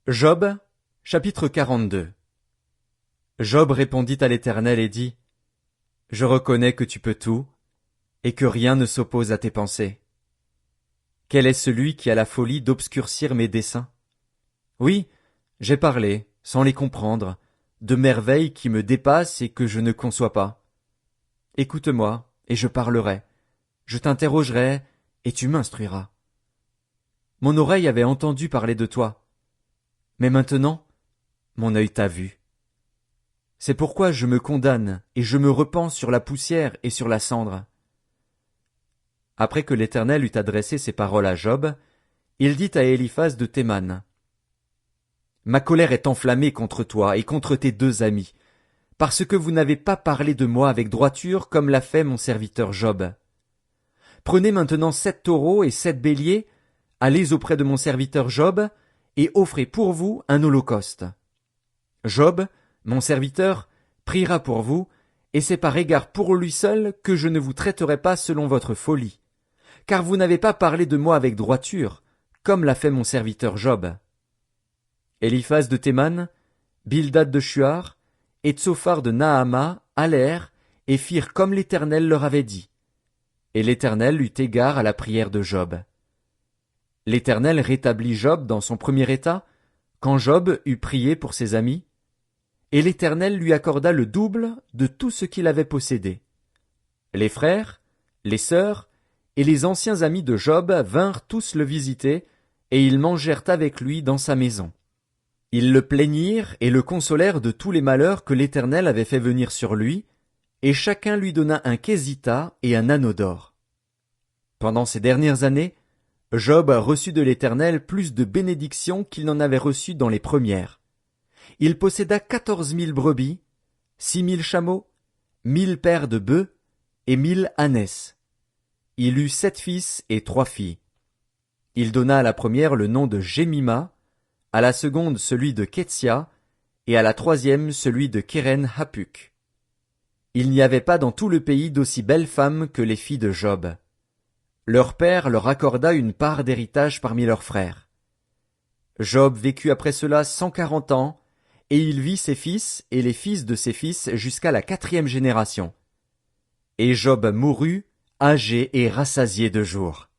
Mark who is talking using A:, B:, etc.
A: Job, chapitre 42. Job répondit à l'Éternel et dit: Je reconnais que tu peux tout, et que rien ne s'oppose à tes pensées. Quel est celui qui a la folie d'obscurcir mes desseins? Oui, j'ai parlé, sans les comprendre, de merveilles qui me dépassent et que je ne conçois pas. Écoute-moi, et je parlerai. Je t'interrogerai, et tu m'instruiras. Mon oreille avait entendu parler de toi. Mais maintenant, mon œil t'a vu. C'est pourquoi je me condamne et je me repens sur la poussière et sur la cendre. Après que l'Éternel eut adressé ces paroles à Job, il dit à Éliphaz de Théman: Ma colère est enflammée contre toi et contre tes deux amis, parce que vous n'avez pas parlé de moi avec droiture comme l'a fait mon serviteur Job. Prenez maintenant 7 taureaux et 7 béliers, allez auprès de mon serviteur Job, et offrez pour vous un holocauste. Job, mon serviteur, priera pour vous, et c'est par égard pour lui seul que je ne vous traiterai pas selon votre folie, car vous n'avez pas parlé de moi avec droiture, comme l'a fait mon serviteur Job. Éliphaz de Théman, Bildad de Shuar, et Tsophar de Naama allèrent et firent comme l'Éternel leur avait dit. Et l'Éternel eut égard à la prière de Job. L'Éternel rétablit Job dans son premier état, quand Job eut prié pour ses amis, et l'Éternel lui accorda le double de tout ce qu'il avait possédé. Les frères, les sœurs et les anciens amis de Job vinrent tous le visiter, et ils mangèrent avec lui dans sa maison. Ils le plaignirent et le consolèrent de tous les malheurs que l'Éternel avait fait venir sur lui, et chacun lui donna un késita et un anneau d'or. Pendant ces dernières années, Job reçut de l'Éternel plus de bénédictions qu'il n'en avait reçues dans les premières. Il posséda 14 000 brebis, 6 000 chameaux, 1 000 paires de bœufs et 1 000 ânesses. Il eut 7 fils et 3 filles. Il donna à la première le nom de Jémima, à la seconde celui de Ketsia, et à la troisième celui de Kéren Hapuk. Il n'y avait pas dans tout le pays d'aussi belles femmes que les filles de Job. Leur père leur accorda une part d'héritage parmi leurs frères. Job vécut après cela 140 ans, et il vit ses fils et les fils de ses fils jusqu'à la 4e génération. Et Job mourut, âgé et rassasié de jours.